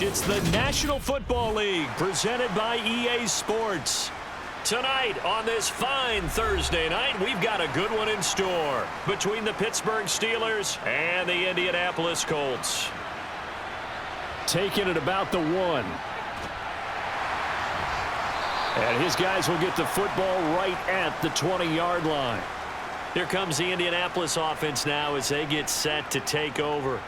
It's the National Football League presented by EA Sports. Tonight on this fine Thursday night, we've got a good one in store between the Pittsburgh Steelers and the Indianapolis Colts. Taking it about the 1. And his guys will get the football right at the 20-yard line. Here comes the Indianapolis offense now as they get set to take over.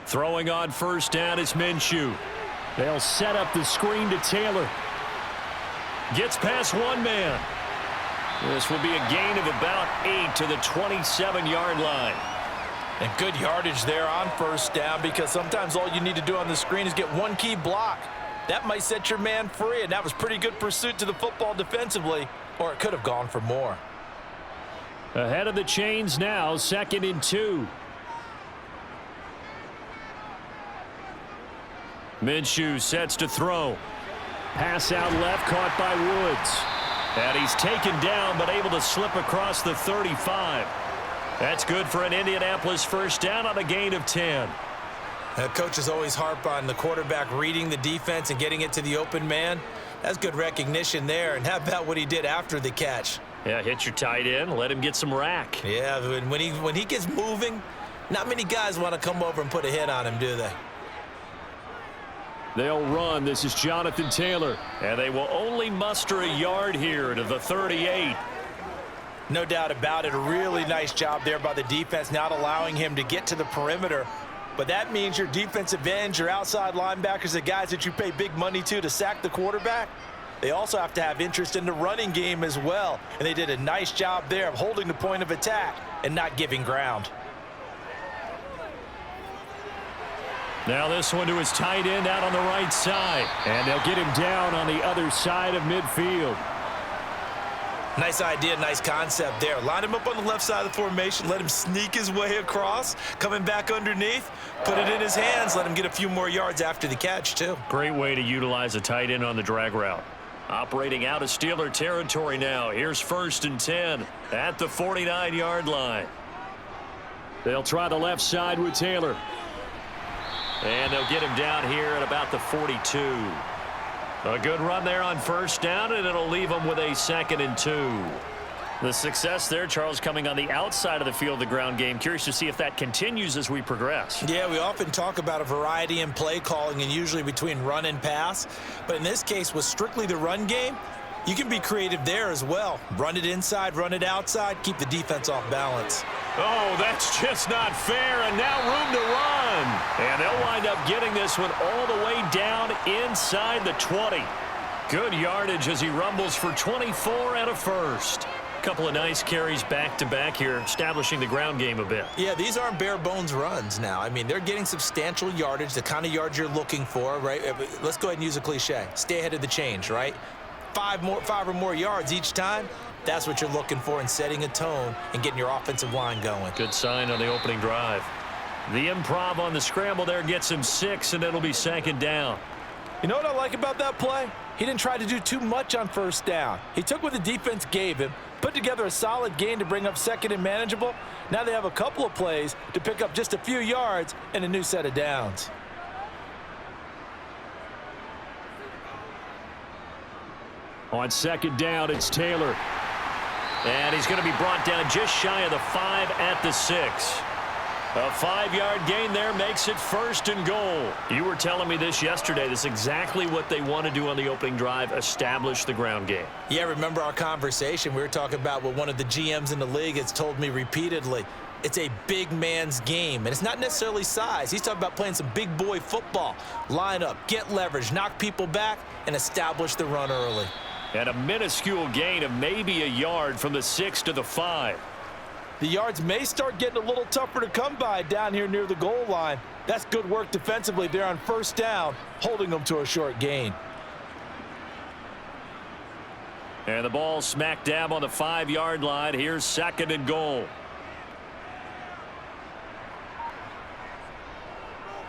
Throwing on first down is Minshew. They'll set up the screen to Taylor. Gets past one man. This will be a gain of about 8 to the 27-yard line. And good yardage there on first down, because sometimes all you need to do on the screen is get one key block. That might set your man free, and that was pretty good pursuit to the football defensively, or it could have gone for more. Ahead of the chains now, 2nd and 2. Minshew sets to throw. Pass out left, caught by Woods. And he's taken down, but able to slip across the 35. That's good for an Indianapolis first down on a gain of 10. Coaches always harp on the quarterback reading the defense and getting it to the open man. That's good recognition there. And how about what he did after the catch? Yeah, hit your tight end, let him get some rack. Yeah, when he gets moving, not many guys want to come over and put a hit on him, do they? They'll run. This is Jonathan Taylor. And they will only muster a yard here to the 38. No doubt about it. A really nice job there by the defense, not allowing him to get to the perimeter. But that means your defensive ends, your outside linebackers, the guys that you pay big money to sack the quarterback, they also have to have interest in the running game as well. And they did a nice job there of holding the point of attack and not giving ground. Now this one to his tight end out on the right side. And they'll get him down on the other side of midfield. Nice idea, nice concept there. Line him up on the left side of the formation, let him sneak his way across, coming back underneath, put it in his hands, let him get a few more yards after the catch, too. Great way to utilize a tight end on the drag route. Operating out of Steeler territory now. Here's 1st and 10 at the 49-yard line. They'll try the left side with Taylor. And they'll get him down here at about the 42. A good run there on first down, and it'll leave him with a 2nd and 2. The success there, Charles, coming on the outside of the field, the ground game. Curious to see if that continues as we progress. Yeah, we often talk about a variety in play calling and usually between run and pass. But in this case, with strictly the run game, you can be creative there as well. Run it inside, run it outside, keep the defense off balance. Oh, that's just not fair, and now room to run. And they'll wind up getting this one all the way down inside the 20. Good yardage as he rumbles for 24 and a first. Couple of nice carries back-to-back here, establishing the ground game a bit. Yeah, these aren't bare-bones runs now. I mean, they're getting substantial yardage, the kind of yards you're looking for, right? Let's go ahead and use a cliche. Stay ahead of the change, right? 5 or more yards each time. That's what you're looking for in setting a tone and getting your offensive line going. Good sign on the opening drive. The improv on the scramble there gets him 6, and it'll be 2nd down. You know what I like about that play? He didn't try to do too much on first down. He took what the defense gave him, put together a solid gain to bring up 2nd and manageable. Now they have a couple of plays to pick up just a few yards and a new set of downs. On 2nd down, it's Taylor. And he's going to be brought down just shy of the 5 at the 6. A 5-yard gain there makes it 1st and goal. You were telling me this yesterday. This is exactly what they want to do on the opening drive, establish the ground game. Yeah, remember our conversation. We were talking about what one of the GMs in the league has told me repeatedly. It's a big man's game, and it's not necessarily size. He's talking about playing some big boy football. Line up, get leverage, knock people back, and establish the run early. And a minuscule gain of maybe a yard from the 6 to the 5. The yards may start getting a little tougher to come by down here near the goal line. That's good work defensively there on first down, holding them to a short gain. And the ball smack dab on the 5-yard line. Here's 2nd and goal.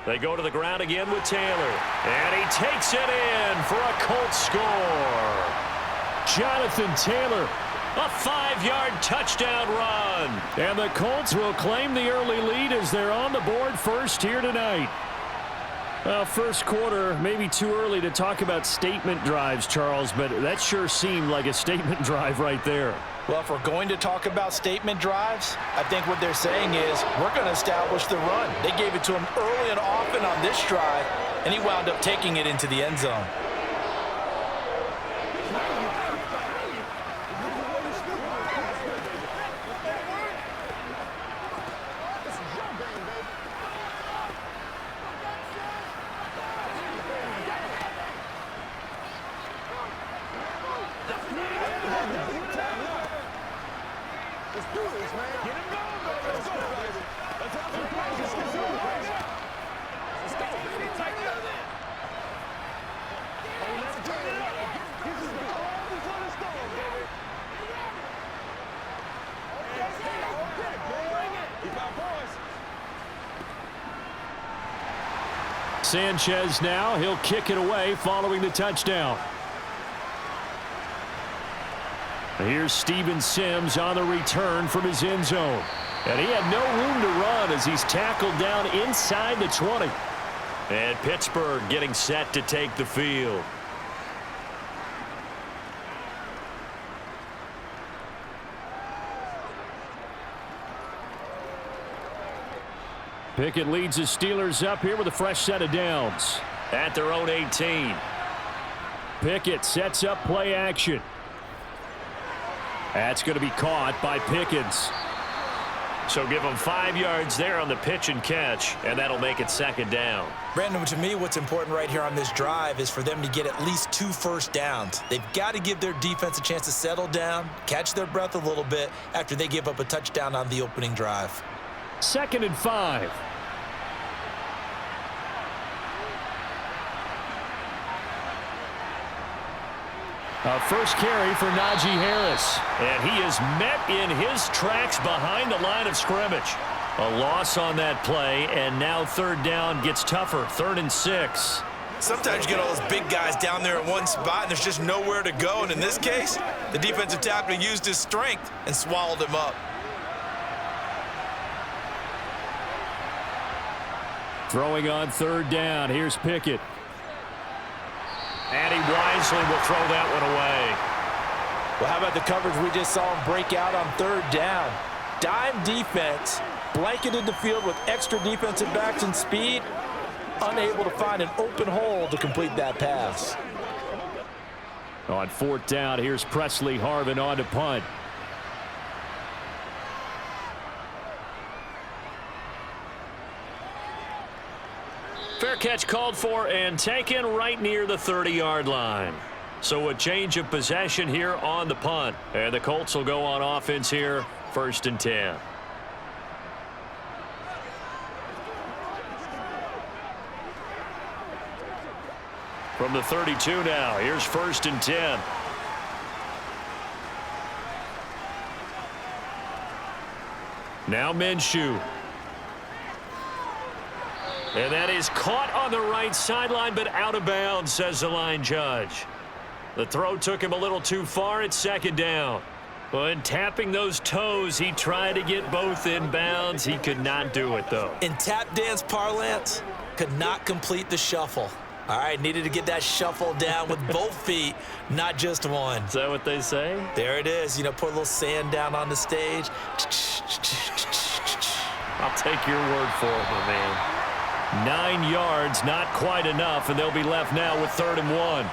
They go to the ground again with Taylor. And he takes it in for a Colts score. Jonathan Taylor, a 5-yard touchdown run. And the Colts will claim the early lead as they're on the board first here tonight. Well, first quarter, maybe too early to talk about statement drives, Charles, but that sure seemed like a statement drive right there. Well, if we're going to talk about statement drives, I think what they're saying is we're going to establish the run. They gave it to him early and often on this drive, and he wound up taking it into the end zone. Sanchez now, he'll kick it away following the touchdown. Here's Steven Sims on the return from his end zone. And he had no room to run as he's tackled down inside the 20. And Pittsburgh getting set to take the field. Pickett leads the Steelers up here with a fresh set of downs at their own 18. Pickett sets up play action. That's going to be caught by Pickens. So give them 5 yards there on the pitch and catch, and that'll make it second down. Brandon, to me, what's important right here on this drive is for them to get at least 2 first downs. They've got to give their defense a chance to settle down, catch their breath a little bit after they give up a touchdown on the opening drive. 2nd and 5. First carry for Najee Harris. And he is met in his tracks behind the line of scrimmage. A loss on that play, and now 3rd down gets tougher. 3rd and 6. Sometimes you get all those big guys down there in one spot, and there's just nowhere to go. And in this case, the defensive tackle used his strength and swallowed him up. Throwing on 3rd down. Here's Pickett. And he wisely will throw that one away. Well, how about the coverage we just saw him break out on 3rd down? Dime defense, blanketed the field with extra defensive backs and speed, unable to find an open hole to complete that pass. On 4th down, here's Presley Harvin on to punt. Fair catch called for and taken right near the 30-yard line. So a change of possession here on the punt. And the Colts will go on offense here, 1st and 10. From the 32 now, here's 1st and 10. Now Minshew. And that is caught on the right sideline, but out of bounds, says the line judge. The throw took him a little too far at 2nd down. But tapping those toes, he tried to get both in bounds. He could not do it, though. In tap dance parlance, could not complete the shuffle. All right, needed to get that shuffle down with both feet, not just one. Is that what they say? There it is. You know, put a little sand down on the stage. I'll take your word for it, my man. 9 yards, not quite enough, and they'll be left now with 3rd and 1.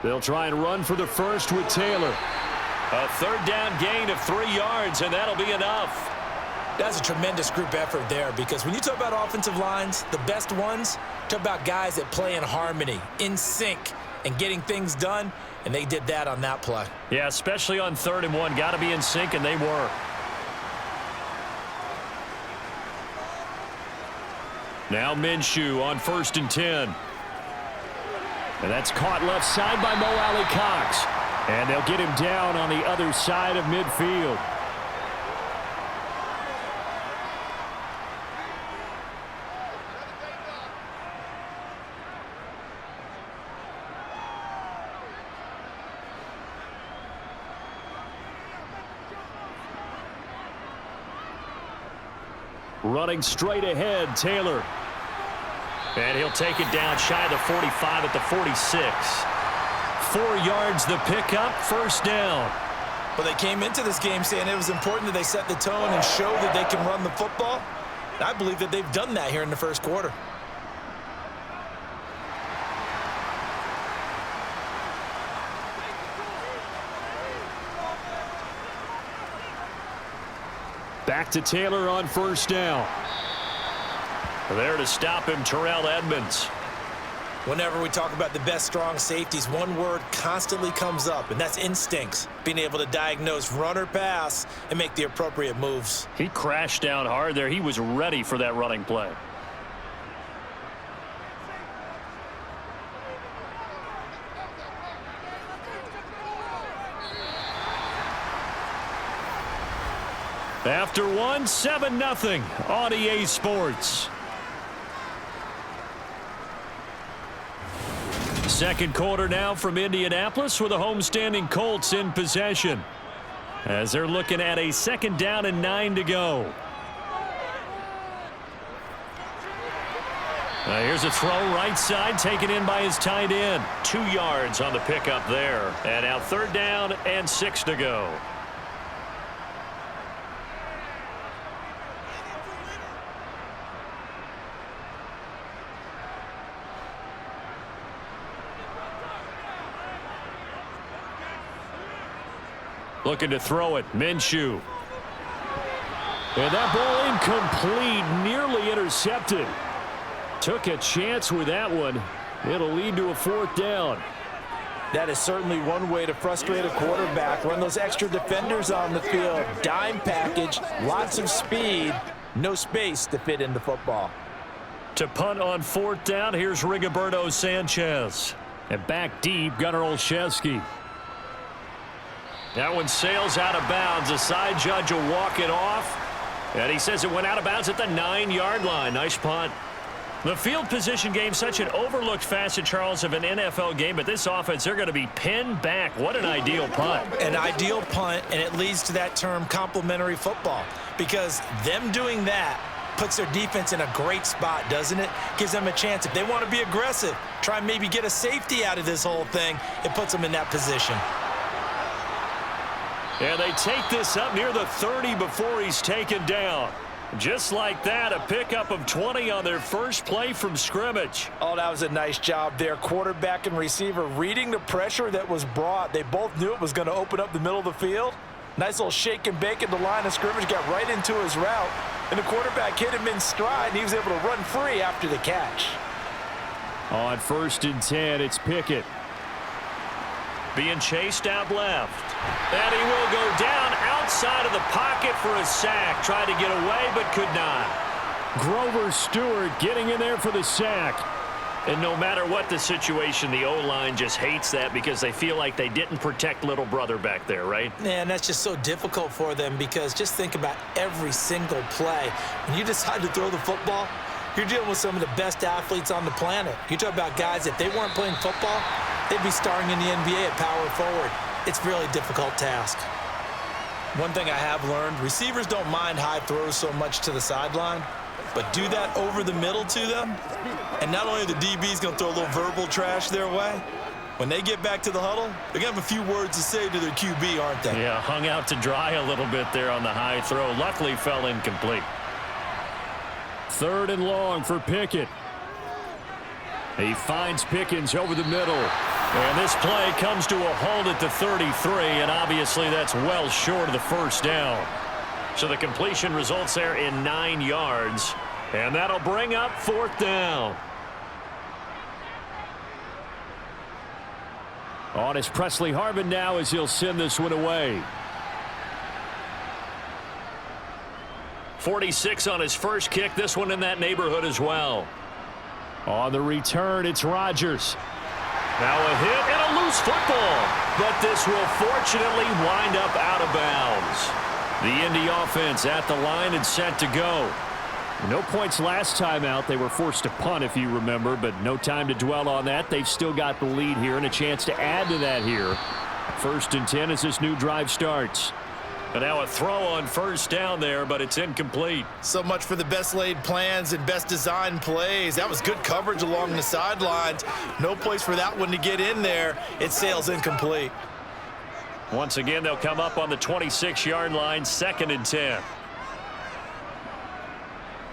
They'll try and run for the first with Taylor. A 3rd down gain of 3 yards, and that'll be enough. That's a tremendous group effort there, because when you talk about offensive lines, the best ones, talk about guys that play in harmony, in sync, and getting things done, and they did that on that play. Yeah, especially on 3rd and 1. Got to be in sync, and they were. Now Minshew on 1st and 10. And that's caught left side by Mo Alley Cox. And they'll get him down on the other side of midfield. Running straight ahead, Taylor. And he'll take it down shy of the 45 at the 46. 4 yards the pickup, 1st down. Well, they came into this game saying it was important that they set the tone and show that they can run the football. And I believe that they've done that here in the 1st quarter. Back to Taylor on 1st down. There to stop him, Terrell Edmonds. Whenever we talk about the best strong safeties, one word constantly comes up, and that's instincts. Being able to diagnose run or pass and make the appropriate moves. He crashed down hard there. He was ready for that running play. After 1, 7-0 on EA Sports. Second quarter now from Indianapolis with the homestanding Colts in possession. As they're looking at a 2nd down and 9 to go. Here's a throw right side taken in by his tight end. 2 yards on the pickup there. And now 3rd down and 6 to go. Looking to throw it, Minshew. And that ball incomplete, nearly intercepted. Took a chance with that one. It'll lead to a 4th down. That is certainly one way to frustrate a quarterback. Run those extra defenders on the field. Dime package, lots of speed, no space to fit into football. To punt on 4th down, here's Rigoberto Sanchez. And back deep, Gunnar Olszewski. That one sails out of bounds. The side judge will walk it off. And he says it went out of bounds at the 9-yard line. Nice punt. The field position game, such an overlooked facet, Charles, of an NFL game. But this offense, they're going to be pinned back. What an ideal punt. An ideal punt, and it leads to that term complementary football. Because them doing that puts their defense in a great spot, doesn't it? Gives them a chance. If they want to be aggressive, try and maybe get a safety out of this whole thing, it puts them in that position. And they take this up near the 30 before he's taken down. Just like that, a pickup of 20 on their first play from scrimmage. Oh, that was a nice job there. Quarterback and receiver reading the pressure that was brought. They both knew it was going to open up the middle of the field. Nice little shake and bake at the line of scrimmage, got right into his route. And the quarterback hit him in stride, and he was able to run free after the catch. On 1st and 10, it's Pickett. Being chased out left. And he will go down outside of the pocket for a sack. Tried to get away, but could not. Grover Stewart getting in there for the sack. And no matter what the situation, the O-line just hates that because they feel like they didn't protect little brother back there, right? Yeah, and that's just so difficult for them because just think about every single play. When you decide to throw the football, you're dealing with some of the best athletes on the planet. You talk about guys, if they weren't playing football, they'd be starring in the NBA at power forward. It's a really difficult task. One thing I have learned, receivers don't mind high throws so much to the sideline, but do that over the middle to them, and not only are the DBs going to throw a little verbal trash their way, when they get back to the huddle, they're going to have a few words to say to their QB, aren't they? Yeah, hung out to dry a little bit there on the high throw. Luckily fell incomplete. 3rd and long for Pickett. He finds Pickens over the middle. And this play comes to a halt at the 33, and obviously that's well short of the 1st down. So the completion results there in 9 yards, and that'll bring up 4th down. On is Presley Harvin now as he'll send this one away. 46 on his first kick. This one in that neighborhood as well. On the return, it's Rodgers. Now a hit and a loose football. But this will fortunately wind up out of bounds. The Indy offense at the line and set to go. No points last time out. They were forced to punt, if you remember, but no time to dwell on that. They've still got the lead here and a chance to add to that here. 1st and 10 as this new drive starts. And now a throw on first down there, but it's incomplete. So much for the best laid plans and best designed plays. That was good coverage along the sidelines. No place for that one to get in there. It sails incomplete. Once again, they'll come up on the 26-yard line, 2nd and 10.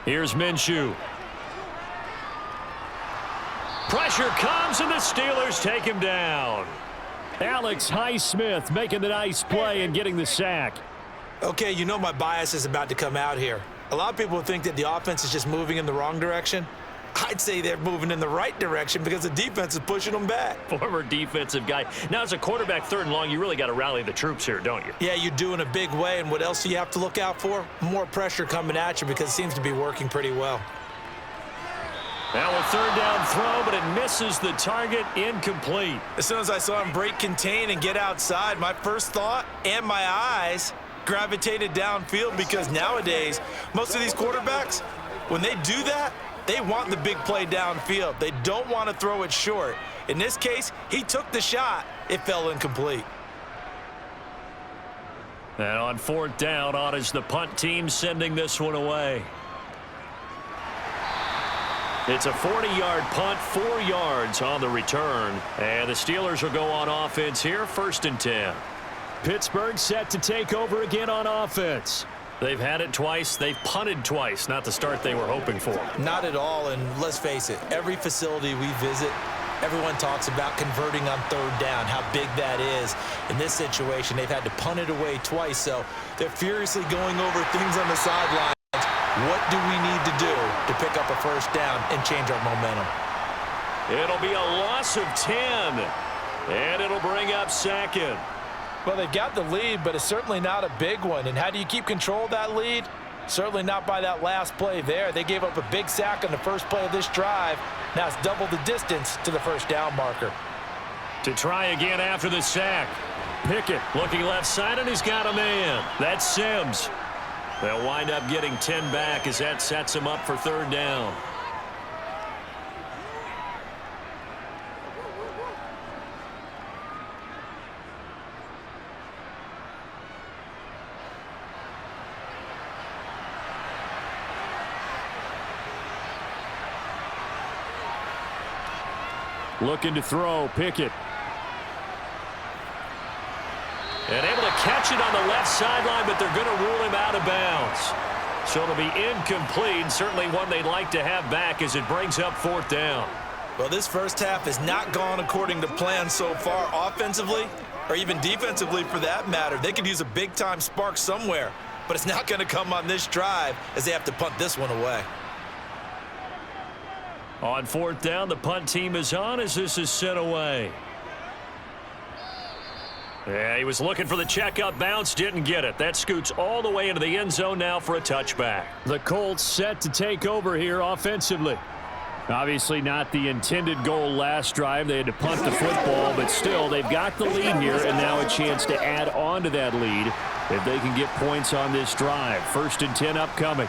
Here's Minshew. Pressure comes, and the Steelers take him down. Alex Highsmith making the nice play and getting the sack. Okay, you know my bias is about to come out here. A lot of people think that the offense is just moving in the wrong direction. I'd say they're moving in the right direction because the defense is pushing them back. Former defensive guy. Now, as a quarterback, 3rd and long, you really got to rally the troops here, don't you? Yeah, you do in a big way, and what else do you have to look out for? More pressure coming at you because it seems to be working pretty well. Now a 3rd down throw, but it misses the target, incomplete. As soon as I saw him break contain and get outside, my first thought and my eyes gravitated downfield because nowadays, most of these quarterbacks, when they do that, they want the big play downfield. They don't want to throw it short. In this case, he took the shot. It fell incomplete. And on 4th down, on is the punt team sending this one away. It's a 40-yard punt, 4 yards on the return. And the Steelers will go on offense here, 1st and 10. Pittsburgh set to take over again on offense. They've had it twice. They've punted twice. Not the start they were hoping for. Not at all, and let's face it, every facility we visit, everyone talks about converting on 3rd down, how big that is. In this situation, they've had to punt it away twice, so they're furiously going over things on the sideline. What do we need to do to pick up a 1st down and change our momentum? It'll be a loss of 10, and it'll bring up 2nd. Well, they've got the lead, but it's certainly not a big one. And how do you keep control of that lead? Certainly not by that last play there. They gave up a big sack on the first play of this drive. Now it's double the distance to the 1st down marker. To try again after the sack. Pickett looking left side, and he's got a man. That's Sims. They'll wind up getting 10 back as that sets him up for 3rd down. Looking to throw, Pickett. And able to catch it on the left sideline, but they're going to rule him out of bounds. So it'll be incomplete, certainly one they'd like to have back as it brings up 4th down. Well, this first half has not gone according to plan so far offensively, or even defensively for that matter. They could use a big-time spark somewhere, but it's not going to come on this drive as they have to punt this one away. On 4th down, the punt team is on as this is sent away. Yeah, he was looking for the checkup bounce, didn't get it. That scoots all the way into the end zone now for a touchback. The Colts set to take over here offensively. Obviously not the intended goal last drive. They had to punt the football, but still they've got the lead here and now a chance to add on to that lead if they can get points on this drive. 1st and 10 upcoming.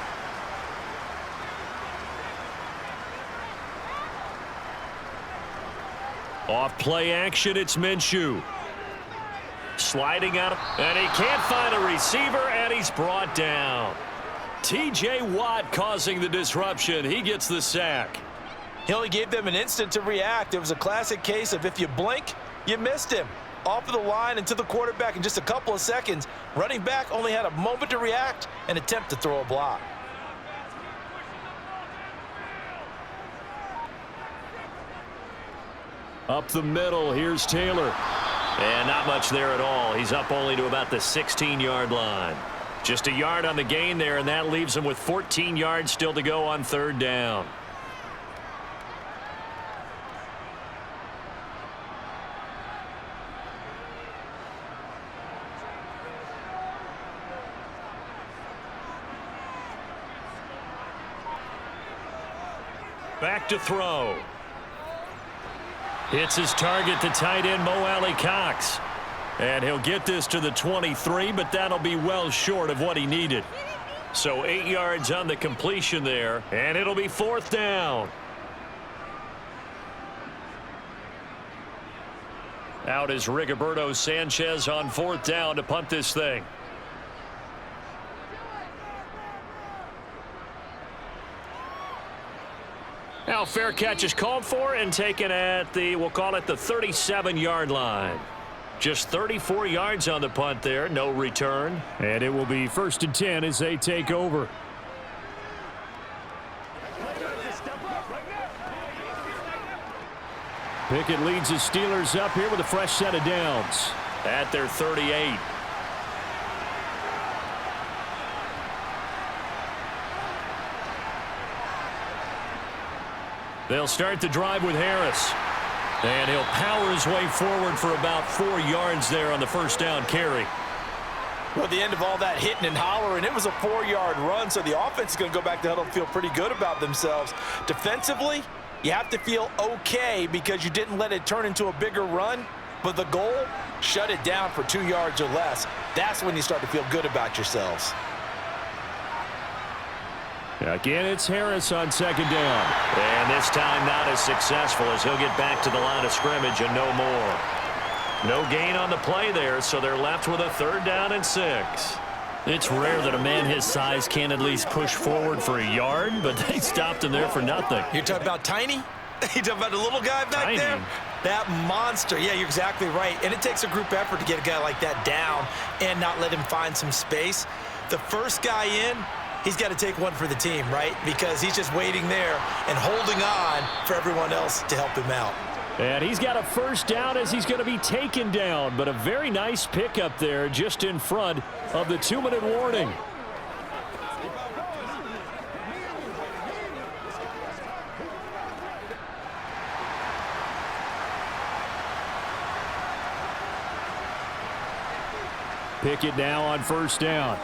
Off play action, it's Minshew. Sliding out, and he can't find a receiver, and he's brought down. T.J. Watt causing the disruption. He gets the sack. He only gave them an instant to react. It was a classic case of if you blink, you missed him. Off of the line and to the quarterback in just a couple of seconds. Running back only had a moment to react and attempt to throw a block. Up the middle, here's Taylor. And not much there at all. He's up only to about the 16-yard line. Just a yard on the gain there, and that leaves him with 14 yards still to go on 3rd down. Back to throw. Hits his target, the tight end, Mo Alley-Cox. And he'll get this to the 23, but that'll be well short of what he needed. So 8 yards on the completion there, and it'll be 4th down. Out is Rigoberto Sanchez on 4th down to punt this thing. Now fair catch is called for and taken at the, we'll call it the 37-yard line. Just 34 yards on the punt there, no return. And it will be 1st and 10 as they take over. Pickett leads the Steelers up here with a fresh set of downs at their 38. They'll start the drive with Harris. And he'll power his way forward for about 4 yards there on the 1st down carry. Well, at the end of all that hitting and hollering, it was a 4-yard run, so the offense is going to go back to huddle and feel pretty good about themselves. Defensively, you have to feel okay because you didn't let it turn into a bigger run, but the goal, shut it down for 2 yards or less. That's when you start to feel good about yourselves. Again, it's Harris on 2nd down. And this time not as successful as he'll get back to the line of scrimmage and no more. No gain on the play there, so they're left with a 3rd down and 6. It's rare that a man his size can at least push forward for a yard, but they stopped him there for nothing. You're talking about Tiny? You're talking about the little guy back there? That monster. Yeah, you're exactly right. And it takes a group effort to get a guy like that down and not let him find some space. The first guy in, he's got to take one for the team, right? Because he's just waiting there and holding on for everyone else to help him out. And he's got a 1st down as he's going to be taken down. But a very nice pickup there just in front of the 2-minute warning. Pickett now on 1st down.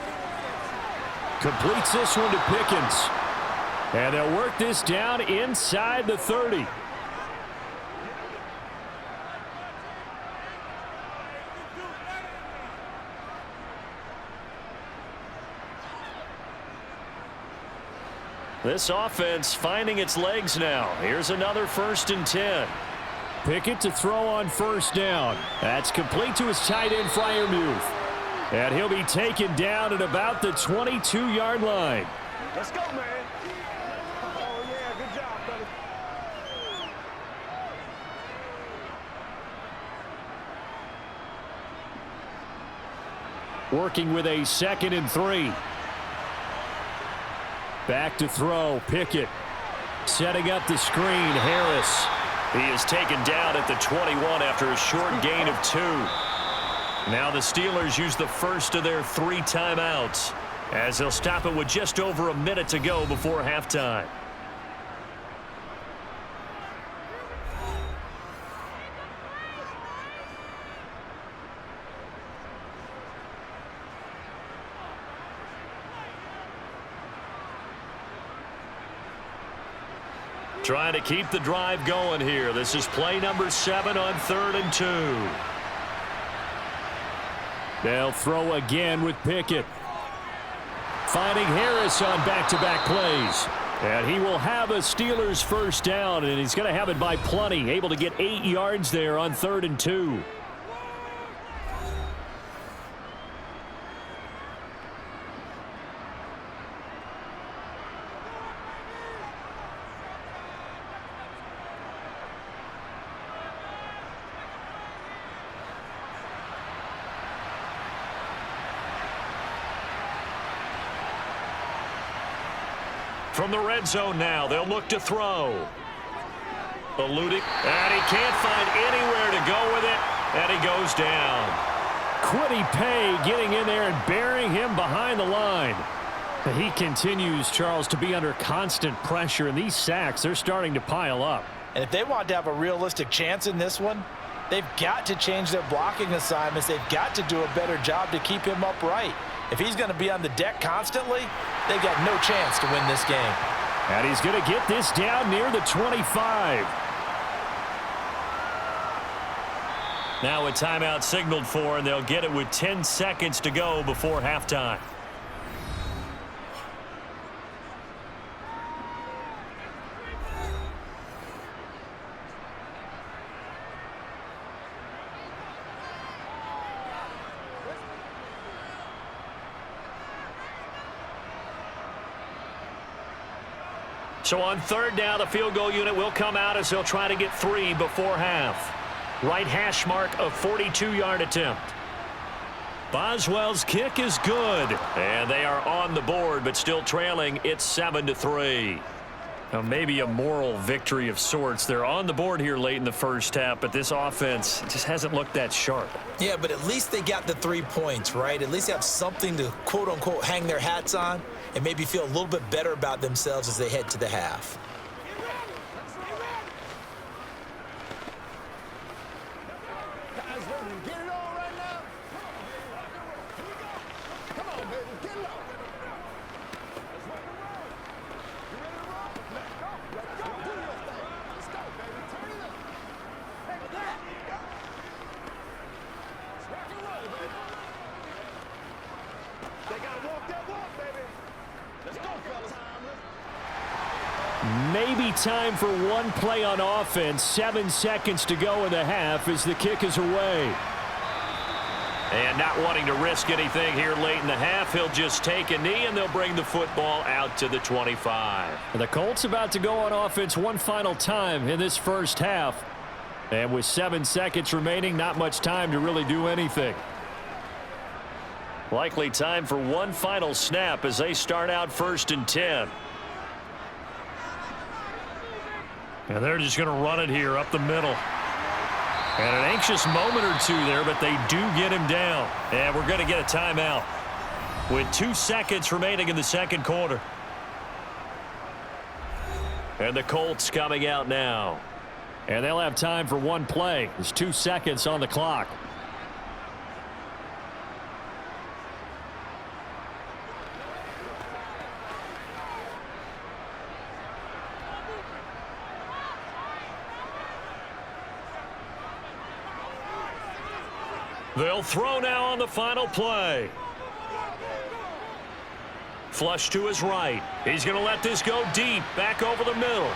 Completes this one to Pickens. And they'll work this down inside the 30. This offense finding its legs now. Here's another 1st and 10. Pickett to throw on 1st down. That's complete to his tight end, Freiermuth. And he'll be taken down at about the 22-yard line. Let's go, man. Oh, yeah, good job, buddy. Working with a 2nd and 3. Back to throw, Pickett. Setting up the screen, Harris. He is taken down at the 21 after a short gain of 2. Now the Steelers use the first of their 3 timeouts as they'll stop it with just over a minute to go before halftime. Trying to keep the drive going here. This is play number 7 on 3rd and 2. They'll throw again with Pickett. Finding Harris on back-to-back plays. And he will have a Steelers 1st down, and he's going to have it by plenty. Able to get 8 yards there on 3rd and 2. From the red zone now, they'll look to throw. Eluding, and he can't find anywhere to go with it, and he goes down. Quiddy Pay getting in there and burying him behind the line. He continues, Charles, to be under constant pressure, and these sacks, they're starting to pile up. And if they want to have a realistic chance in this one, they've got to change their blocking assignments. They've got to do a better job to keep him upright. If he's going to be on the deck constantly, they've got no chance to win this game. And he's going to get this down near the 25. Now a timeout signaled for, and they'll get it with 10 seconds to go before halftime. So on third down, the field goal unit will come out as they'll try to get 3 before half. Right hash mark of 42-yard attempt. Boswell's kick is good. And they are on the board, but still trailing. It's 7-3. Now maybe a moral victory of sorts. They're on the board here late in the first half, but this offense just hasn't looked that sharp. Yeah, but at least they got the 3 points, right? At least they have something to, quote-unquote, hang their hats on and maybe feel a little bit better about themselves as they head to the half. Maybe time for one play on offense. 7 seconds to go in the half as the kick is away. And not wanting to risk anything here late in the half, he'll just take a knee and they'll bring the football out to the 25. The Colts about to go on offense one final time in this first half. And with 7 seconds remaining, not much time to really do anything. Likely time for one final snap as they start out 1st and 10. And they're just going to run it here up the middle. And an anxious moment or two there, but they do get him down. And we're going to get a timeout with 2 seconds remaining in the second quarter. And the Colts coming out now. And they'll have time for one play. There's 2 seconds on the clock. They'll throw now on the final play. Flush to his right. He's going to let this go deep, back over the middle.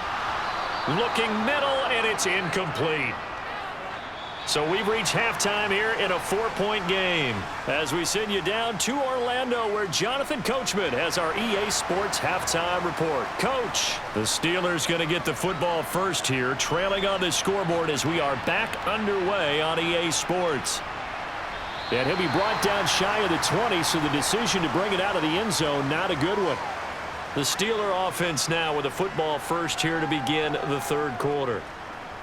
Looking middle, and it's incomplete. So we've reached halftime here in a 4-point game. As we send you down to Orlando, where Jonathan Coachman has our EA Sports halftime report. Coach, the Steelers going to get the football first here, trailing on the scoreboard as we are back underway on EA Sports. And he'll be brought down shy of the 20, so the decision to bring it out of the end zone, not a good one. The Steeler offense now with a football first here to begin the third quarter.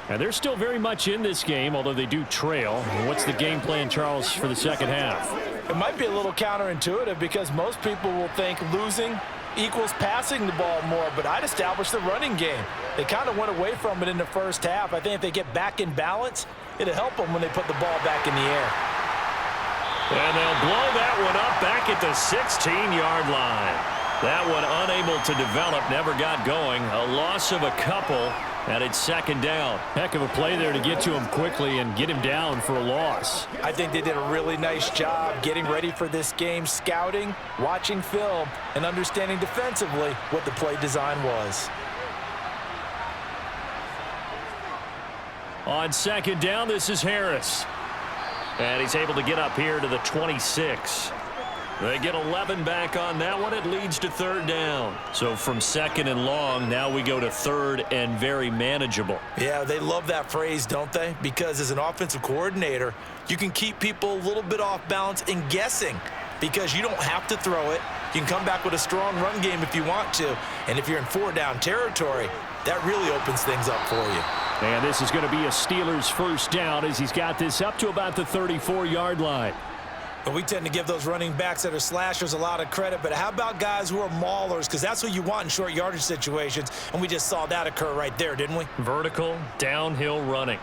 And they're still very much in this game, although they do trail. What's the game plan, Charles, for the second half? It might be a little counterintuitive because most people will think losing equals passing the ball more, but I'd establish the running game. They kind of went away from it in the first half. I think if they get back in balance, it'll help them when they put the ball back in the air. And they'll blow that one up back at the 16-yard line. That one unable to develop, never got going. A loss of a couple, and it's second down. Heck of a play there to get to him quickly and get him down for a loss. I think they did a really nice job getting ready for this game, scouting, watching film, and understanding defensively what the play design was. On second down, this is Harris. And he's able to get up here to the 26. They get 11 back on that one. It leads to third down. So from second and long, now we go to third and very manageable. Yeah, they love that phrase, don't they? Because as an offensive coordinator, you can keep people a little bit off balance and guessing because you don't have to throw it. You can come back with a strong run game if you want to. And if you're in 4-down territory, that really opens things up for you. And this is going to be a Steelers first down as he's got this up to about the 34-yard line. But we tend to give those running backs that are slashers a lot of credit. But how about guys who are maulers? Because that's what you want in short yardage situations. And we just saw that occur right there, didn't we? Vertical, downhill running.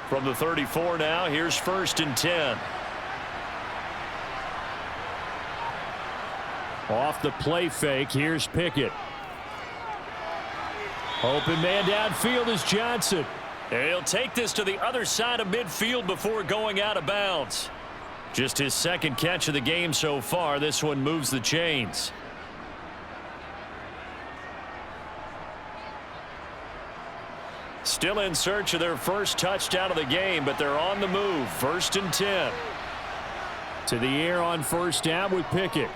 From the 34 now, here's 1st and 10. Off the play fake, here's Pickett. Open man downfield is Johnson. And he'll take this to the other side of midfield before going out of bounds. Just his second catch of the game so far. This one moves the chains. Still in search of their first touchdown of the game, but they're on the move. 1st and 10. To the air on first down with Pickett.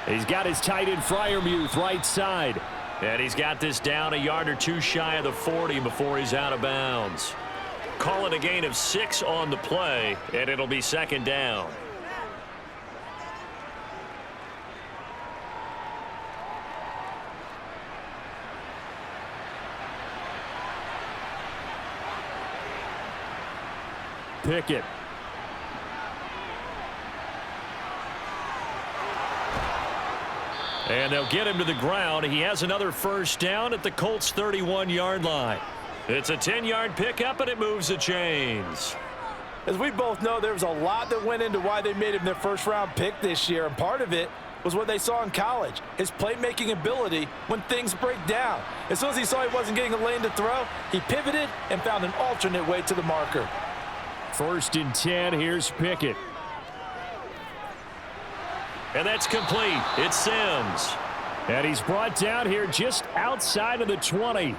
He's got his tight end Freiermuth right side. And he's got this down a yard or two shy of the 40 before he's out of bounds. Calling a gain of 6 on the play, and it'll be 2nd down. Pickett. And they'll get him to the ground. He has another first down at the Colts' 31-yard line. It's a 10-yard pickup, and it moves the chains. As we both know, there was a lot that went into why they made him their first-round pick this year, and part of it was what they saw in college, his playmaking ability when things break down. As soon as he saw he wasn't getting a lane to throw, he pivoted and found an alternate way to the marker. 1st and 10, here's Pickett. And that's complete. It's Sims. And he's brought down here just outside of the 20.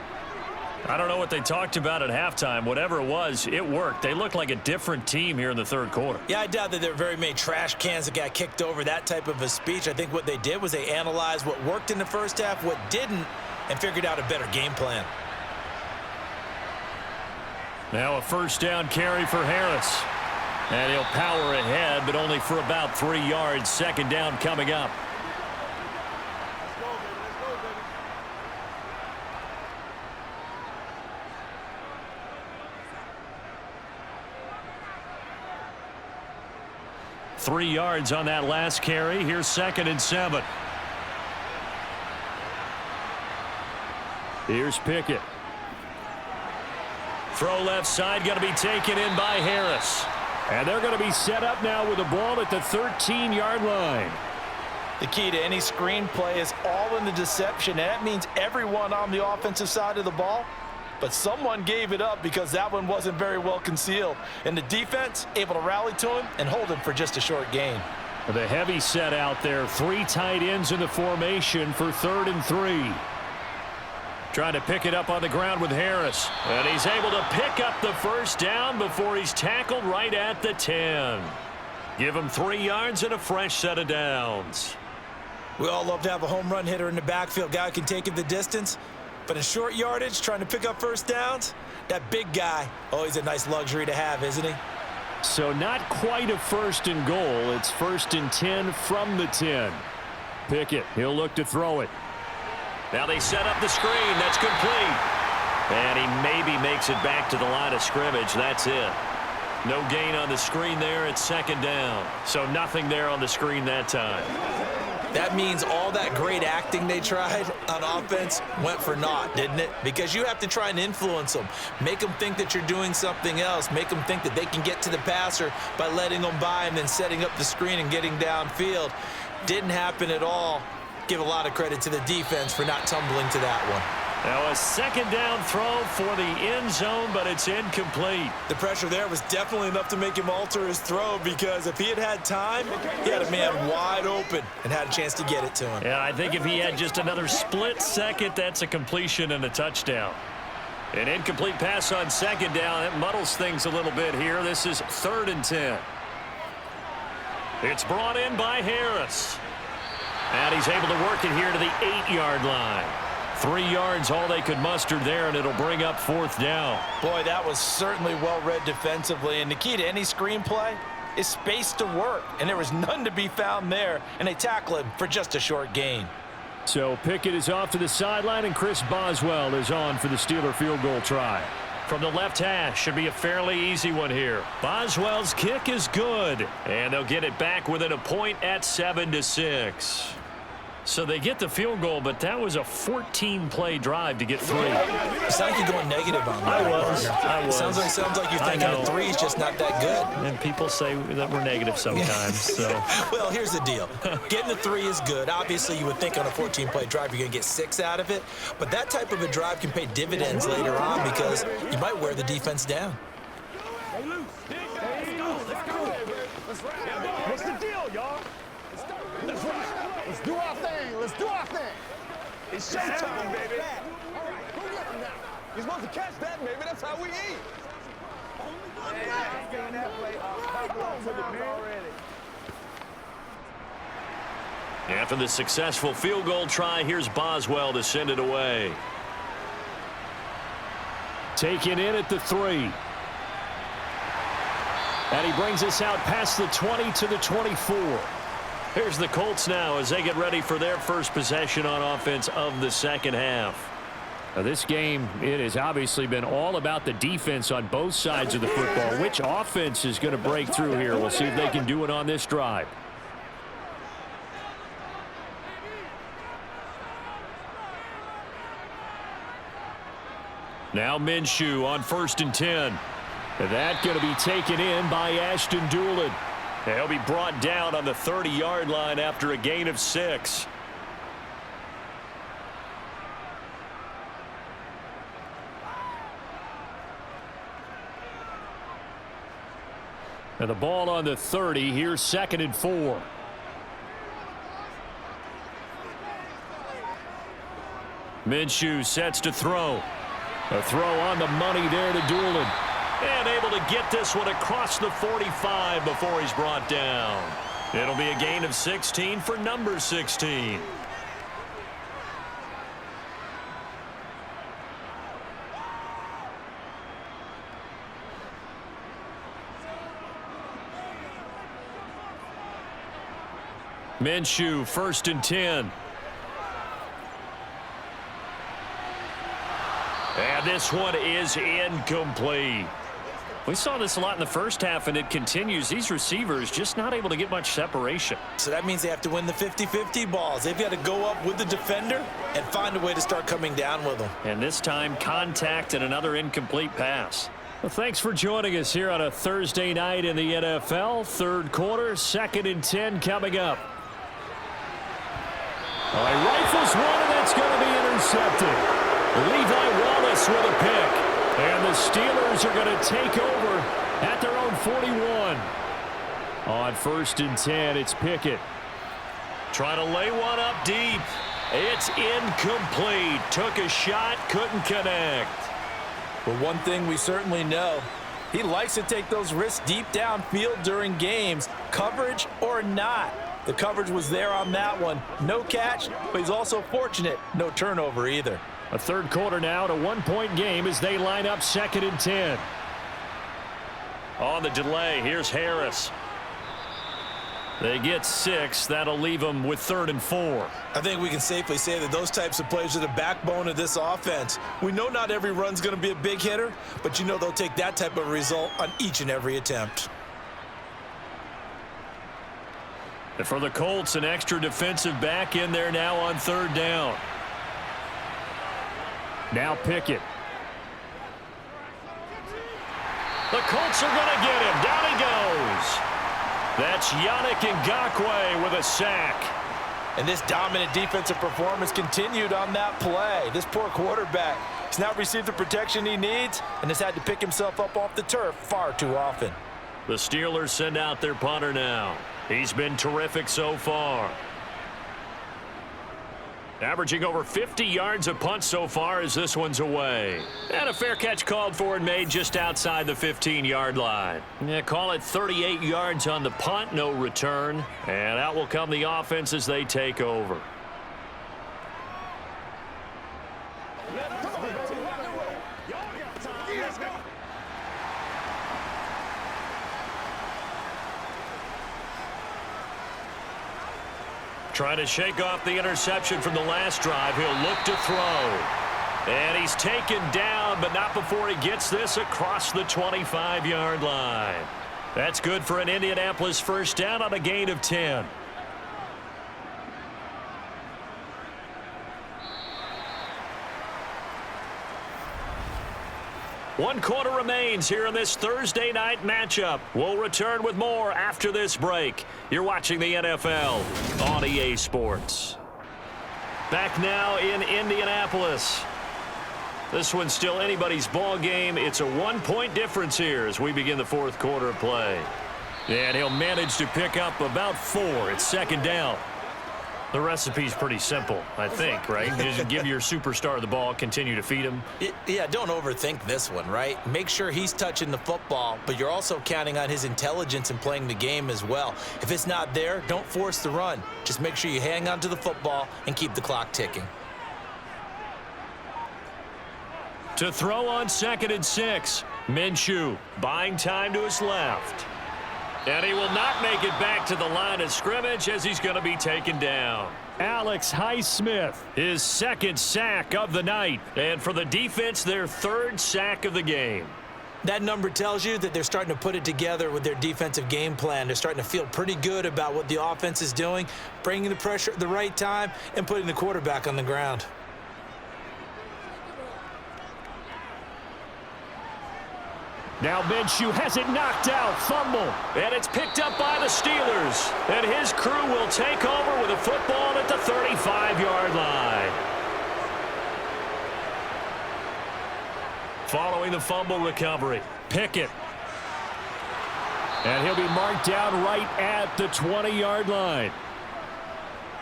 I don't know what they talked about at halftime. Whatever it was, it worked. They look like a different team here in the 3rd quarter. Yeah, I doubt that there were very many trash cans that got kicked over, that type of a speech. I think what they did was they analyzed what worked in the first half, what didn't, and figured out a better game plan. Now a first down carry for Harris. And he'll power ahead, but only for about 3 yards. 2nd down coming up. Three yards on that last carry. Here's 2nd and 7. Here's Pickett. Throw left side, going to be taken in by Harris. And they're going to be set up now with the ball at the 13-yard line. The key to any screen play is all in the deception, and that means everyone on the offensive side of the ball. But someone gave it up because that one wasn't very well concealed. And the defense able to rally to him and hold him for just a short gain. The heavy set out there. 3 tight ends in the formation for 3rd and 3. Trying to pick it up on the ground with Harris. And he's able to pick up the first down before he's tackled right at the 10. Give him 3 yards and a fresh set of downs. We all love to have a home run hitter in the backfield. Guy who can take it the distance. But in short yardage, trying to pick up first downs, that big guy, always a nice luxury to have, isn't he? So not quite a 1st and goal. It's 1st and 10 from the 10. Pickett, he'll look to throw it. Now they set up the screen. That's complete. And he maybe makes it back to the line of scrimmage. That's it. No gain on the screen there. It's 2nd down. So nothing there on the screen that time. That means all that great acting they tried on offense went for naught, didn't it? Because you have to try and influence them. Make them think that you're doing something else. Make them think that they can get to the passer by letting them by and then setting up the screen and getting downfield. Didn't happen at all. Give a lot of credit to the defense for not tumbling to that one. Now a 2nd down throw for the end zone, but it's incomplete. The pressure there was definitely enough to make him alter his throw, because if he had time, he had a man wide open and had a chance to get it to him. Yeah, I think if he had just another split second, that's a completion and a touchdown. An incomplete pass on 2nd down. It muddles things a little bit here. This is 3rd and 10. It's brought in by Harris. And he's able to work it here to the 8-yard line. 3 yards, all they could muster there, and it'll bring up 4th down. Boy, that was certainly well-read defensively. And the key to any screenplay is space to work. And there was none to be found there. And they tackle him for just a short gain. So Pickett is off to the sideline, and Chris Boswell is on for the Steeler field goal try. From the left hash, should be a fairly easy one here. Boswell's kick is good. And they'll get it back within a point at 7-6. So they get the field goal, but that was a 14-play drive to get 3. It's like you're going negative on that. I was. Sounds like you're thinking a 3 is just not that good. And people say that we're negative sometimes. So. Well, here's the deal. Getting the 3 is good. Obviously, you would think on a 14-play drive you're going to get 6 out of it. But that type of a drive can pay dividends later on because you might wear the defense down. What's the deal, y'all? Let's ride. Let's do our thing. Let's do our thing. It's showtime, baby. All right, go get him now. You're supposed to catch that, baby. That's how we eat. After the successful field goal try, here's Boswell to send it away. Taken in at the 3. And he brings us out past the 20 to the 24. Here's the Colts now as they get ready for their first possession on offense of the second half. Now this game, it has obviously been all about the defense on both sides of the football. Which offense is going to break through here? We'll see if they can do it on this drive. Now Minshew on 1st and 10. And that going to be taken in by Ashton Doolin. He'll be brought down on the 30-yard line after a gain of 6. And the ball on the 30. Here's 2nd and 4. Minshew sets to throw. A throw on the money there to Doolin. And able to get this one across the 45 before he's brought down. It'll be a gain of 16 for number 16. Minshew, 1st and 10. And this one is incomplete. We saw this a lot in the first half, and it continues. These receivers just not able to get much separation. So that means they have to win the 50-50 balls. They've got to go up with the defender and find a way to start coming down with them. And this time, contact and another incomplete pass. Well, thanks for joining us here on a Thursday night in the NFL. Third quarter, 2nd and 10 coming up. All right, rifles one, and that's going to be intercepted. Levi Wallace with a pick. And the Steelers are going to take over at their own 41. On 1st and 10, it's Pickett. Trying to lay one up deep. It's incomplete. Took a shot, couldn't connect. But one thing we certainly know, he likes to take those risks deep downfield during games, coverage or not. The coverage was there on that one. No catch, but he's also fortunate. No turnover either. A third quarter now, to 1-point game as they line up 2nd and 10. On the delay, here's Harris. They get 6. That'll leave them with 3rd and 4. I think we can safely say that those types of plays are the backbone of this offense. We know not every run's going to be a big hitter, but you know they'll take that type of result on each and every attempt. And for the Colts, an extra defensive back in there now on 3rd down. Now Pickett. The Colts are going to get him. Down he goes. That's Yannick Ngakoue with a sack. And this dominant defensive performance continued on that play. This poor quarterback has not received the protection he needs and has had to pick himself up off the turf far too often. The Steelers send out their punter now. He's been terrific so far. Averaging over 50 yards a punt so far as this one's away. And a fair catch called for and made just outside the 15-yard line. Yeah, call it 38 yards on the punt, no return. And out will come the offense as they take over. Trying to shake off the interception from the last drive. He'll look to throw. And he's taken down, but not before he gets this across the 25-yard line. That's good for an Indianapolis first down on a gain of 10. 1 quarter remains here in this Thursday night matchup. We'll return with more after this break. You're watching the NFL on EA Sports. Back now in Indianapolis. This one's still anybody's ball game. It's a 1-point difference here as we begin the 4th quarter of play. And he'll manage to pick up about 4. It's 2nd down. The recipe's pretty simple, I think, right? Just give your superstar the ball, continue to feed him. Yeah, don't overthink this one, right? Make sure he's touching the football, but you're also counting on his intelligence in playing the game as well. If it's not there, don't force the run. Just make sure you hang on to the football and keep the clock ticking. To throw on 2nd and 6, Minshew buying time to his left. And he will not make it back to the line of scrimmage as he's going to be taken down. Alex Highsmith, his 2nd sack of the night. And for the defense, their 3rd sack of the game. That number tells you that they're starting to put it together with their defensive game plan. They're starting to feel pretty good about what the offense is doing, bringing the pressure at the right time, and putting the quarterback on the ground. now Minshew has it knocked out. Fumble. And it's picked up by the Steelers. And his crew will take over with a football at the 35-yard line. Following the fumble recovery, Pickett. And he'll be marked down right at the 20-yard line.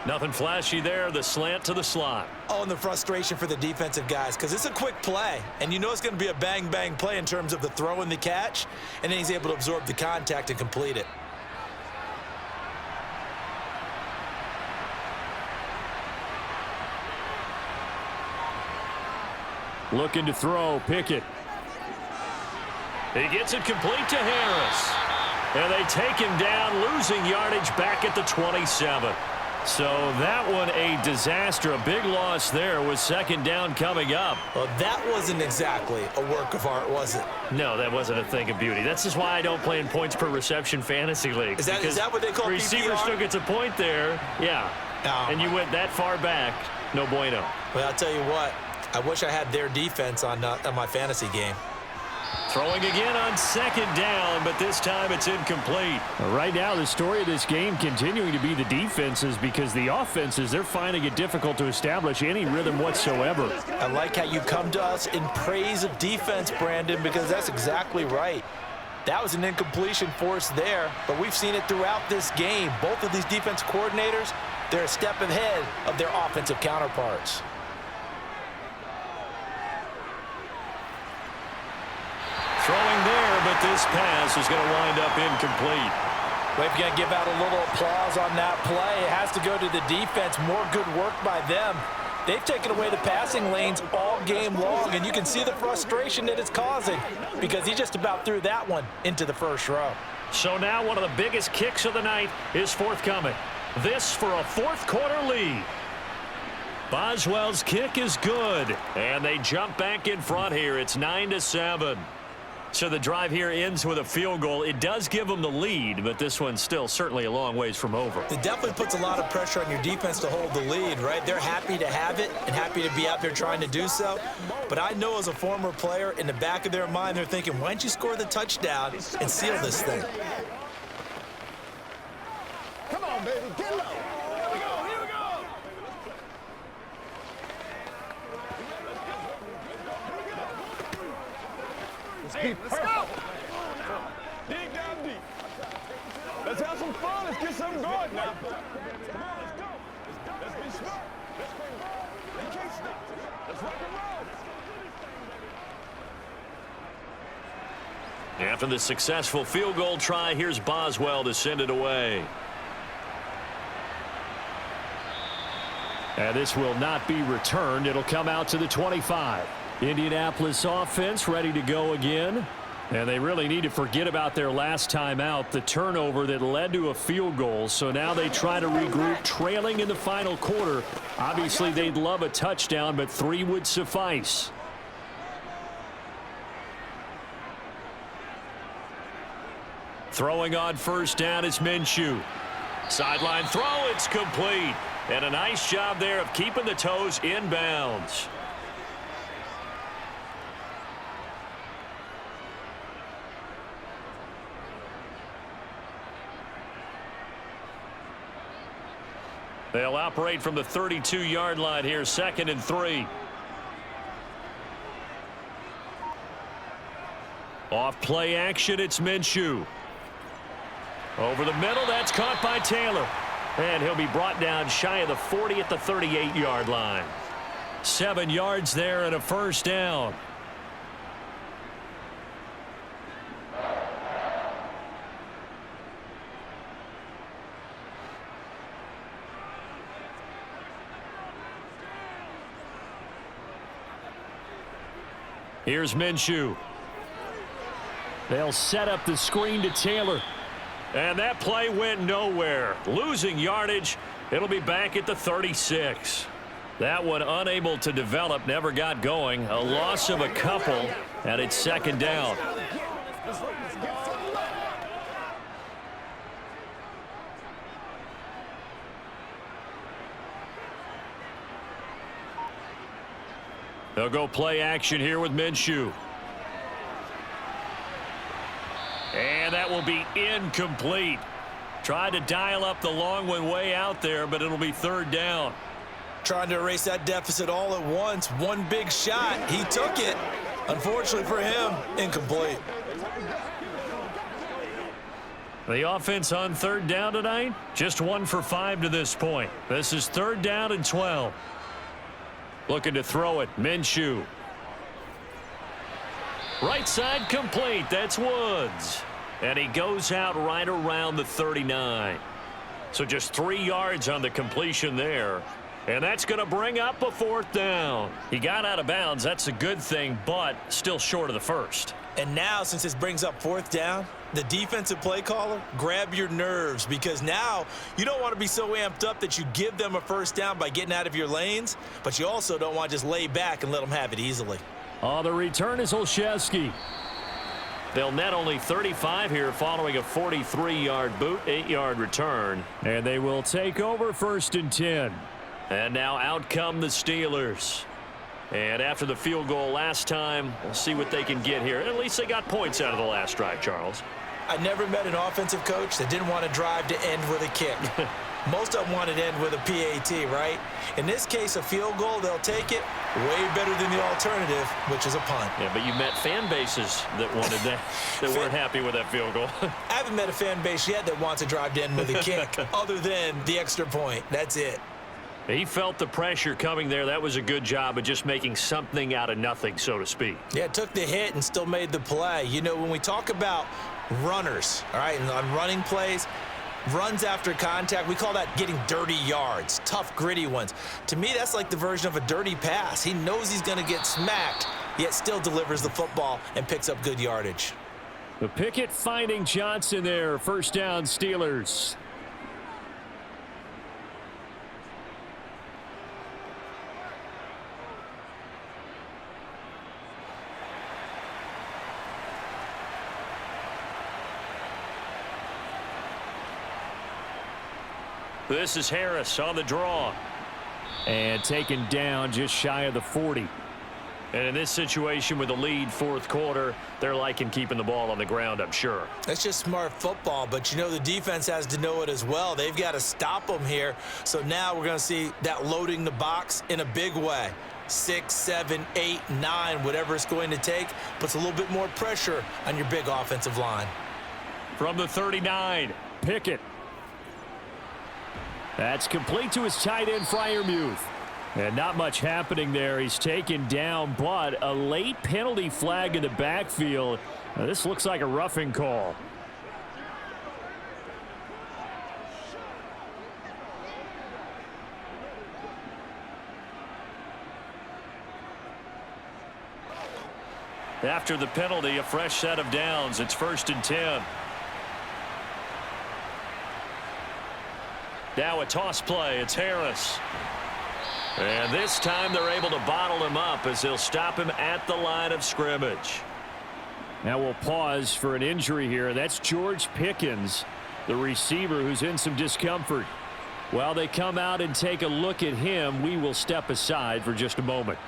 Nothing flashy there, the slant to the slot. Oh, and the frustration for the defensive guys, because it's a quick play, and you know it's going to be a bang-bang play in terms of the throw and the catch, and then he's able to absorb the contact and complete it. Looking to throw, Pickett. He gets it complete to Harris. And they take him down, losing yardage back at the 27. So that one a disaster. A big loss there with 2nd down coming up. Well, that wasn't exactly a work of art, was it? No, that wasn't a thing of beauty. That's just why I don't play in points per reception fantasy leagues. Is that what they call receiver PPR? still gets a point there. Yeah. And you went that far back. No bueno. Well, I'll tell you what. I wish I had their defense on my fantasy game. Throwing again on 2nd down, but this time it's incomplete. Right now, the story of this game continuing to be the defenses, because the offenses, they're finding it difficult to establish any rhythm whatsoever. I like how you come to us in praise of defense, Brandon, because that's exactly right. That was an incompletion forced there, but we've seen it throughout this game. Both of these defense coordinators, they're a step ahead of their offensive counterparts. Throwing there, but this pass is going to wind up incomplete. Well, if you're going to give out a little applause on that play, it has to go to the defense. More good work by them. They've taken away the passing lanes all game long, and you can see the frustration that it's causing because he just about threw that one into the first row. So now one of the biggest kicks of the night is forthcoming. This for a 4th quarter lead. Boswell's kick is good, and they jump back in front here. It's 9-7. So the drive here ends with a field goal. It does give them the lead, but this one's still certainly a long ways from over. It definitely puts a lot of pressure on your defense to hold the lead, right? They're happy to have it and happy to be out there trying to do so. But I know as a former player, in the back of their mind, they're thinking, why don't you score the touchdown and seal this thing? Come on, baby, get low. Here we go, here we go. Hey, let's go. Dig down deep. Let's have some fun. Let's get something going now. Come on, let's go. Let's be smart. Let's bring ball. They can't stop. Let's rock and roll. After the successful field goal try, here's Boswell to send it away. And this will not be returned. It'll come out to the 25. Indianapolis offense ready to go again. And they really need to forget about their last time out, the turnover that led to a field goal. So now they try to regroup, trailing in the final quarter. Obviously, they'd love a touchdown, but 3 would suffice. Throwing on 1st down is Minshew. Sideline throw, it's complete. And a nice job there of keeping the toes in bounds. They'll operate from the 32-yard line here, 2nd and 3. Off play action, it's Minshew. Over the middle, that's caught by Taylor. And he'll be brought down shy of the 40 at the 38-yard line. 7 yards there and a first down. Here's Minshew. They'll set up the screen to Taylor. And that play went nowhere. Losing yardage. It'll be back at the 36. That one unable to develop, never got going. A loss of a couple, and it's 2nd down. They'll go play action here with Minshew. And that will be incomplete. Tried to dial up the long one way out there, but it'll be 3rd down. Trying to erase that deficit all at once. One big shot. He took it. Unfortunately for him, incomplete. The offense on 3rd down tonight, just 1 for 5 to this point. This is 3rd down and 12. Looking to throw it, Minshew. Right side complete, that's Woods. And he goes out right around the 39. So just 3 yards on the completion there. And that's going to bring up a 4th down. He got out of bounds, that's a good thing, but still short of the first. And now, since this brings up 4th down, the defensive play caller, grab your nerves, because now you don't want to be so amped up that you give them a 1st down by getting out of your lanes, but you also don't want to just lay back and let them have it easily. On the return is Olszewski. They'll net only 35 here following a 43-yard boot, 8-yard return. And they will take over 1st and 10. And now out come the Steelers. And after the field goal last time, we'll see what they can get here. At least they got points out of the last drive, Charles. I never met an offensive coach that didn't want to drive to end with a kick. Most of them wanted to end with a PAT, right? In this case, a field goal, they'll take it. Way better than the alternative, which is a punt. Yeah, but you met fan bases that wanted that, that weren't happy with that field goal. I haven't met a fan base yet that wants to drive to end with a kick, other than the extra point. That's it. He felt the pressure coming there. That was a good job of just making something out of nothing, so to speak. Yeah, took the hit and still made the play. You know, when we talk about runners, all right, and on running plays, runs after contact, we call that getting dirty yards, tough, gritty ones. To me, that's like the version of a dirty pass. He knows he's going to get smacked, yet still delivers the football and picks up good yardage. The Pickett finding Johnson there. 1st down, Steelers. This is Harris on the draw. And taken down just shy of the 40. And in this situation with the lead 4th quarter, they're liking keeping the ball on the ground, I'm sure. That's just smart football, but you know the defense has to know it as well. They've got to stop them here. So now we're going to see that loading the box in a big way. 6, 7, 8, 9, whatever it's going to take, puts a little bit more pressure on your big offensive line. From the 39, Pickett. That's complete to his tight end, Freiermuth. And not much happening there. He's taken down, but a late penalty flag in the backfield. Now, this looks like a roughing call. after the penalty, a fresh set of downs. It's 1st and 10. Now a toss play. It's Harris. And this time they're able to bottle him up as they'll stop him at the line of scrimmage. Now we'll pause for an injury here. That's George Pickens, the receiver who's in some discomfort. While they come out and take a look at him, we will step aside for just a moment.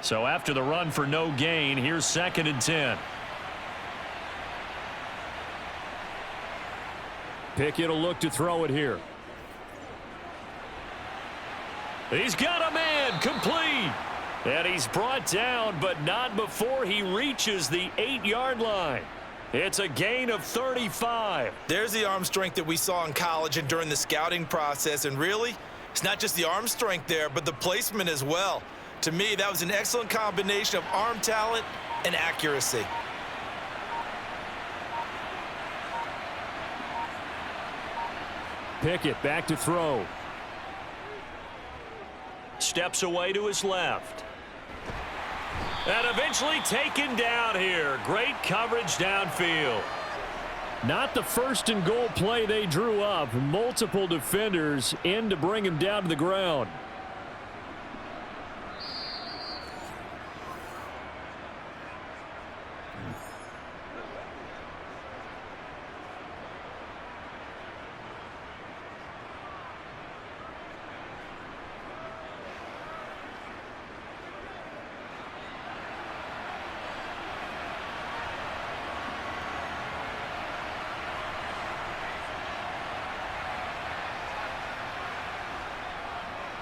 So after the run for no gain, here's 2nd and 10. Pickett will look to throw it here. He's got a man, complete. And he's brought down, but not before he reaches the 8-yard line. It's a gain of 35. There's the arm strength that we saw in college and during the scouting process. And really, it's not just the arm strength there, but the placement as well. To me, that was an excellent combination of arm talent and accuracy. Pickett back to throw. Steps away to his left. And eventually taken down here. Great coverage downfield. Not the 1st and goal play they drew up. Multiple defenders in to bring him down to the ground.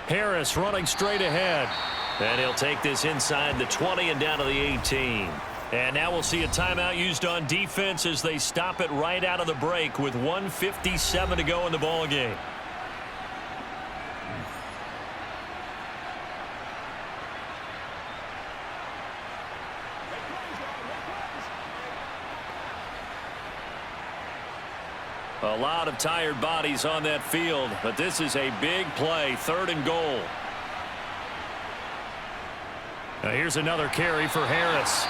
Harris running straight ahead. And he'll take this inside the 20 and down to the 18. And now we'll see a timeout used on defense as they stop it right out of the break with 1:57 to go in the ball game. A lot of tired bodies on that field, but this is a big play, 3rd and goal. Now here's another carry for Harris.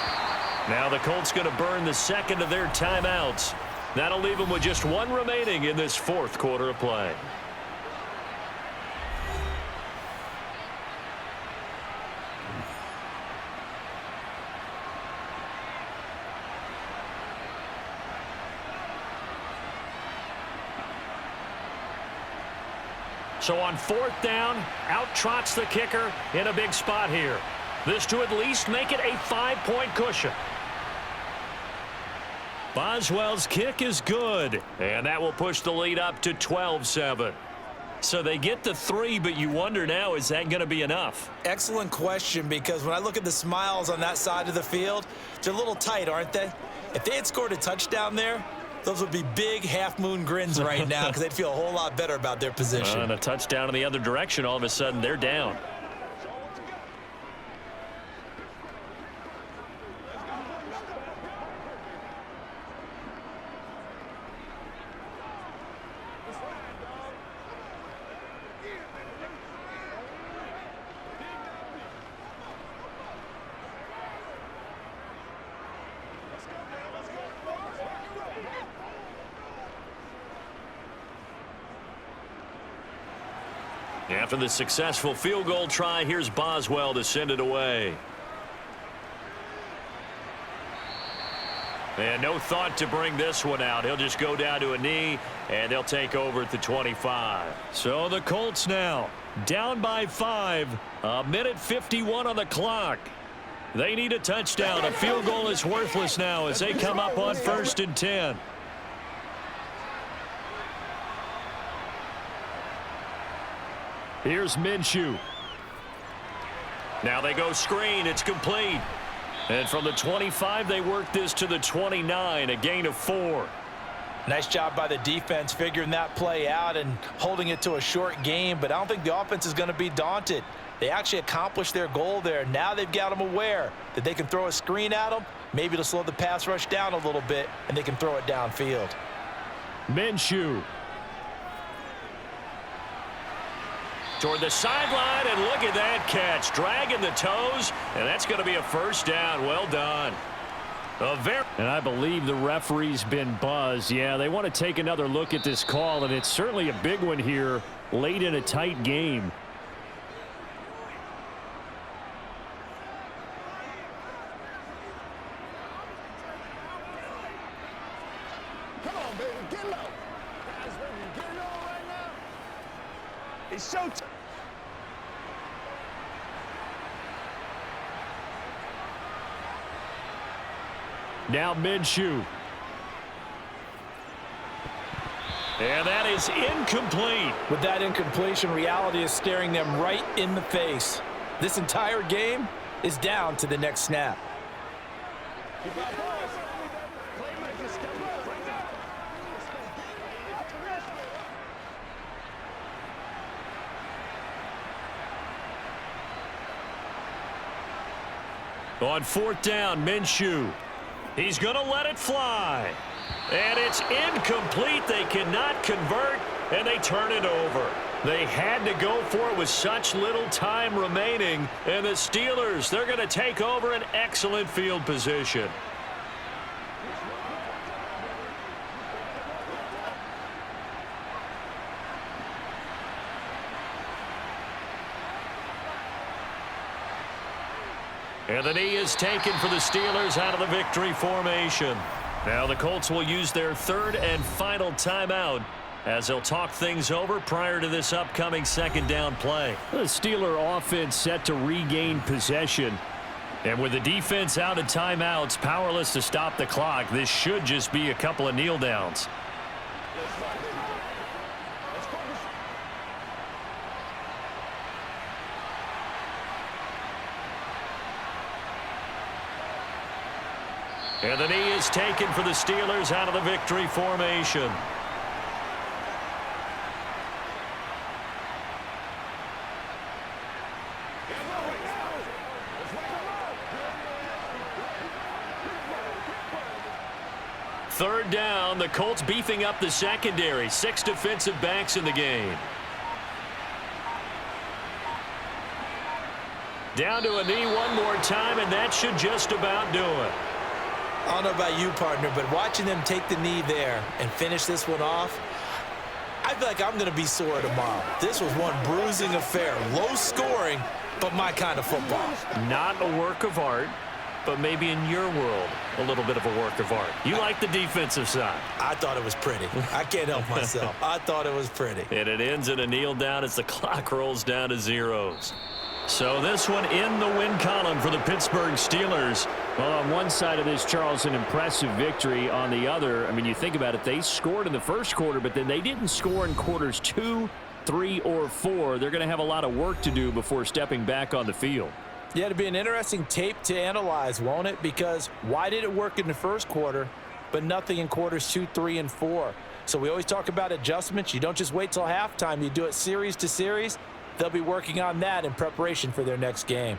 Now the Colts going to burn the 2nd of their timeouts. That'll leave them with just 1 remaining in this 4th quarter of play. So on 4th down, out trots the kicker in a big spot here. This to at least make it a 5-point cushion. Boswell's kick is good, and that will push the lead up to 12-7. So they get the 3, but you wonder now, is that going to be enough? Excellent question, because when I look at the smiles on that side of the field, they're a little tight, aren't they? If they had scored a touchdown there, those would be big half-moon grins right now because they'd feel a whole lot better about their position. And a touchdown in the other direction, all of a sudden they're down. After the successful field goal try, here's Boswell to send it away. And no thought to bring this one out. He'll just go down to a knee, and they'll take over at the 25. So the Colts now down by 5. 1:51 on the clock. They need a touchdown. A field goal is worthless now as they come up on 1st and 10. Here's Minshew. Now they go screen. It's complete. And from the 25, they work this to the 29, a gain of 4. Nice job by the defense figuring that play out and holding it to a short game, but I don't think the offense is going to be daunted. They actually accomplished their goal there. Now they've got them aware that they can throw a screen at them, maybe to slow the pass rush down a little bit, and they can throw it downfield. Minshew. Toward the sideline, and look at that catch. Dragging the toes, and that's going to be a 1st down. Well done. And I believe the referee's been buzzed. Yeah, they want to take another look at this call, and it's certainly a big one here late in a tight game. Come on, baby, get low. Guys, baby, get low right now. It's showtime. Now Minshew. And that is incomplete. With that incompletion, reality is staring them right in the face. This entire game is down to the next snap. On fourth down, Minshew. He's going to let it fly. And it's incomplete. They cannot convert, and they turn it over. They had to go for it with such little time remaining. And the Steelers, they're going to take over an excellent field position. And the knee is taken for the Steelers out of the victory formation. Now the Colts will use their third and final timeout as they'll talk things over prior to this upcoming second down play. The Steeler offense set to regain possession. And with the defense out of timeouts, powerless to stop the clock, this should just be a couple of kneel downs. And the knee is taken for the Steelers out of the victory formation. Third down, the Colts beefing up the secondary. 6 defensive backs in the game. Down to a knee one more time, and that should just about do it. I don't know about you, partner, but watching them take the knee there and finish this one off, I feel like I'm going to be sore tomorrow. This was one bruising affair. Low scoring, but my kind of football. Not a work of art, but maybe in your world, a little bit of a work of art. You like the defensive side. I thought it was pretty. I can't help myself. I thought it was pretty. And it ends in a kneel down as the clock rolls down to zeros. So this one in the win column for the Pittsburgh Steelers. Well, on one side of this, Charles, an impressive victory. On the other, I mean, you think about it, they scored in the first quarter, but then they didn't score in quarters 2, 3, or 4. They're going to have a lot of work to do before stepping back on the field. Yeah, it'll be an interesting tape to analyze, won't it? Because why did it work in the first quarter, but nothing in quarters 2, 3, and 4? So we always talk about adjustments. You don't just wait till halftime. You do it series to series. They'll be working on that in preparation for their next game.